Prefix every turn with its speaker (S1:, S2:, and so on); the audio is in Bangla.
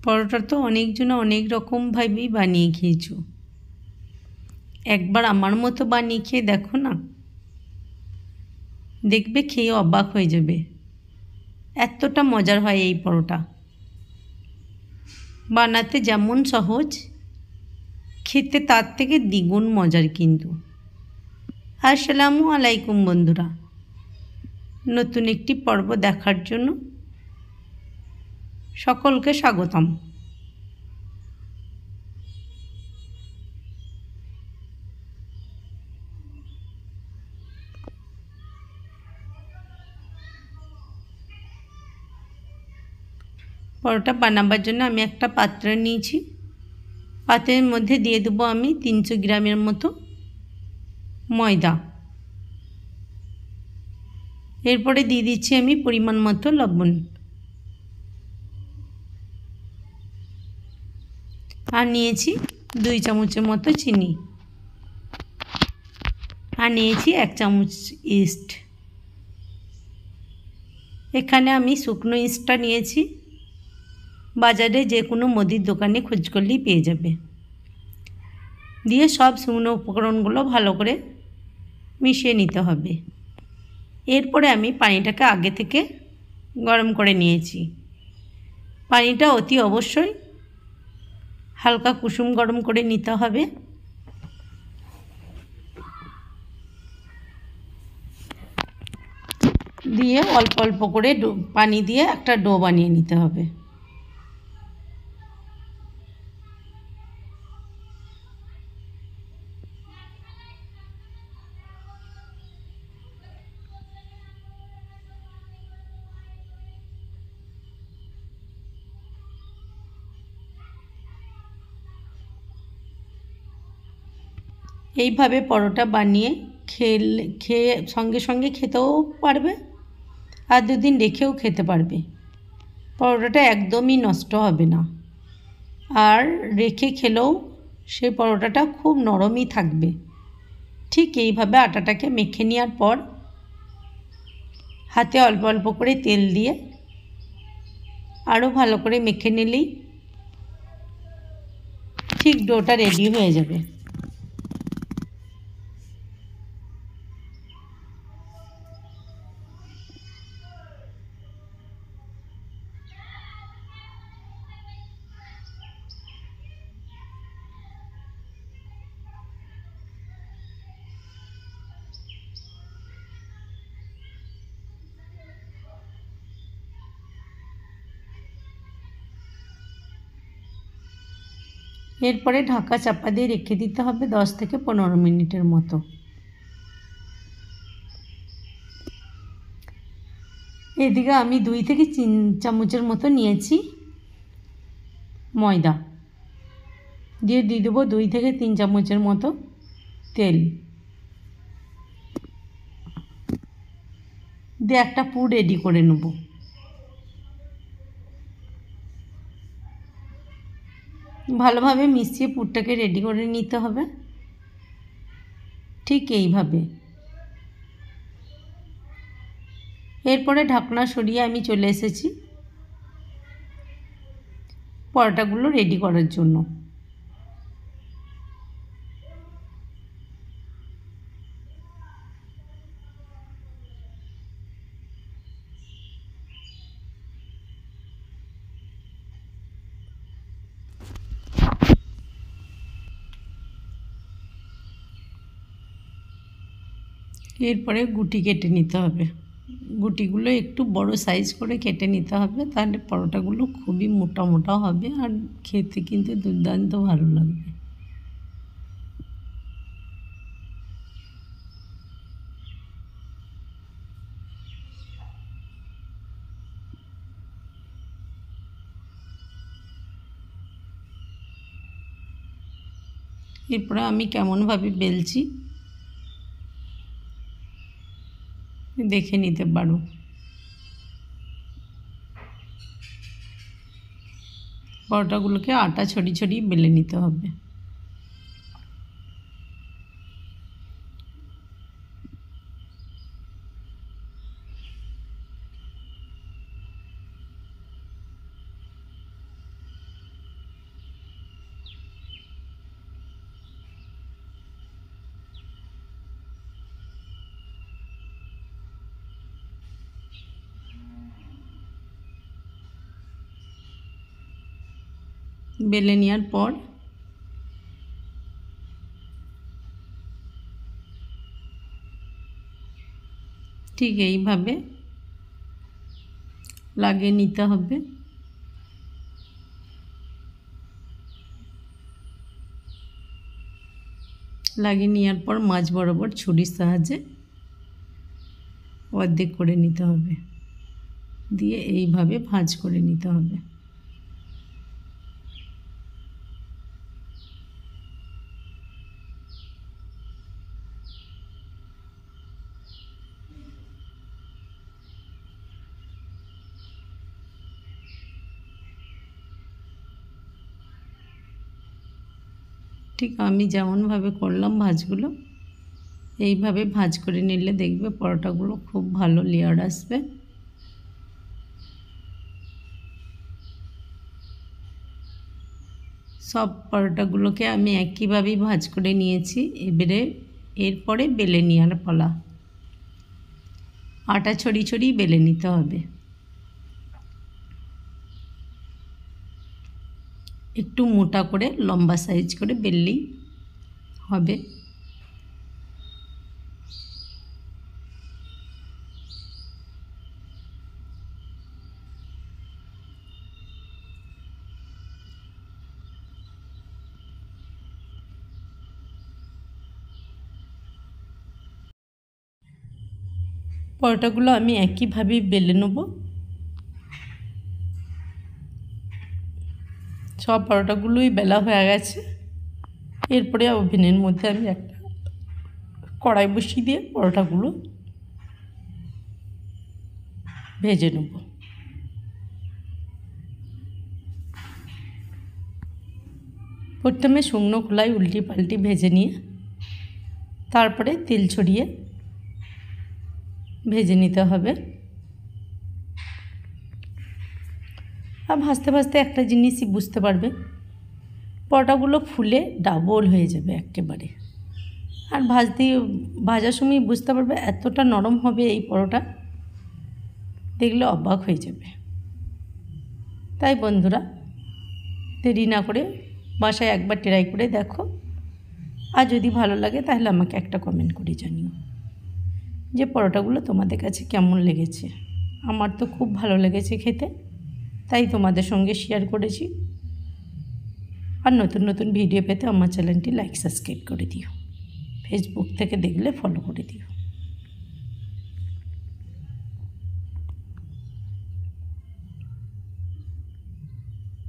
S1: পরোটা তো অনেকজন অনেক রকমভাবেই বানিয়ে খেয়েছো, একবার আমার মতো বানিয়ে খেয়ে দেখো না, দেখবে খেয়ে অবাক হয়ে যাবে। এতটা মজার হয় এই পরোটা, বানাতে যেমন সহজ খেতে তার থেকে দ্বিগুণ মজার কিন্তু। আসসালামু আলাইকুম বন্ধুরা, নতুন একটি পর্ব দেখার জন্য সকলকে স্বাগতম। পরোটা বানাবার জন্য আমি একটা পাত্র নিয়েছি, পাত্রের মধ্যে দিয়ে দেবো আমি 300 গ্রামের মতো ময়দা। এরপরে দিয়ে দিচ্ছি আমি পরিমাণ মতো লবণ, আর নিয়েছি 2 চামচের মতো চিনি, আর নিয়েছি 1 চামচ ইস্ট। এখানে আমি শুকনো ইস্টটা নিয়েছি, বাজারে যে কোনো মুদির দোকানে খোঁজ করলেই পেয়ে যাবে। দিয়ে সব শুকনো উপকরণগুলো ভালো করে মিশিয়ে নিতে হবে। এরপরে আমি পানিটাকে আগে থেকে গরম করে নিয়েছি। পানিটা অতি অবশ্যই হালকা কুসুম গরম করে নিতে হবে। দিয়ে অল্প অল্প করে পানি দিয়ে একটা ডো বানিয়ে নিতে হবে। এইভাবে পরোটা বানিয়ে খেয়ে সঙ্গে সঙ্গে খেতেও পারবে, আর 2 দিন রেখেও খেতে পারবে। পরোটাটা একদমই নষ্ট হবে না, আর রেখে খেলেও সেই পরোটাটা খুব নরমই থাকবে। ঠিক এইভাবে আটাটাকে মেখে নেওয়ার পর হাতে অল্প অল্প করে তেল দিয়ে আরও ভালো করে মেখে নিলেই ঠিক ডোটা রেডি হয়ে যাবে। এরপরে ঢাকা চাপা দিয়ে রেখে দিতে হবে 10 থেকে 15 মিনিটের মতো। এদিকে আমি 2 থেকে 3 চামচের মতো নিয়েছি ময়দা, দিয়ে দেবো 2 থেকে 3 চামচের মতো তেল, দিয়ে একটা পুর রেডি করে নেব। ভালোভাবে মিশিয়ে পুরটাকে রেডি করে নিতে হবে ঠিক এইভাবে। এরপরে ঢাকনা সরিয়ে আমি চলে এসেছি পরোটাগুলো রেডি করার জন্য। এরপরে গুটি কেটে নিতে হবে, গুটিগুলো একটু বড় সাইজ করে কেটে নিতে হবে, তাহলে পরোটাগুলো খুবই মোটা মোটা হবে আর খেতে কিন্তু দুর্দান্ত ভালো লাগবে। এরপরে আমি কেমনভাবে বেলছি দেখে নিতে পারো। পরোটাগুলোকে আটা ছড়িয়ে ছড়িয়ে বেলে নিতে হবে। বেলে নেওয়ার পর ঠিক এইভাবে লাগিয়ে নিতে হবে। লাগিয়ে নেওয়ার পর মাঝ বরাবর ছুরির সাহায্যে অর্ধেক করে নিতে হবে, দিয়ে এইভাবে ভাঁজ করে নিতে হবে। ঠিক আমি যেমনভাবে করলাম ভাঁজগুলো, এইভাবে ভাঁজ করে নিলে দেখবে পরোটাগুলো খুব ভালো লেয়ার আসবে। সব পরোটাগুলোকে আমি একইভাবেই ভাঁজ করে নিয়েছি। এরপরে বেলে নেওয়ার পালা। আটা ছড়িয়ে ছড়িয়ে বেলে নিতে হবে। একটু মোটা করে লম্বা সাইজ করে বেললেই হবে। পরোটাগুলো আমি একইভাবে বেলে নেব। সব পরোটাগুলোই বেলা হয়ে গেছে। এরপরে ওভেনের মধ্যে আমি একটা কড়াই বসিয়ে দিয়ে পরোটাগুলো ভেজে নেব। প্রথমে শুকনো খোলায় উল্টি পাল্টি ভেজে নিয়ে তারপরে তেল ছড়িয়ে ভেজে নিতে হবে। আর ভাজতে ভাজতে একটা জিনিসই বুঝতে পারবে, পরোটাগুলো ফুলে ডাবল হয়ে যাবে একেবারে। আর ভাজার সময় বুঝতে পারবে এতটা নরম হবে এই পরোটা, দেখলে অবাক হয়ে যাবে। তাই বন্ধুরা, দেরি না করে বাসায় একবার ট্রাই করে দেখো। আর যদি ভালো লাগে তাহলে আমাকে একটা কমেন্ট করে জানিও যে পরোটাগুলো তোমাদের কাছে কেমন লেগেছে। আমার তো খুব ভালো লেগেছে খেতে, তাই তোমাদের সঙ্গে শেয়ার করেছি। আর নতুন নতুন ভিডিও পেতে আমার চ্যানেলটি লাইক সাবস্ক্রাইব করে দিও। ফেসবুক থেকে দেখলে ফলো করে দিও।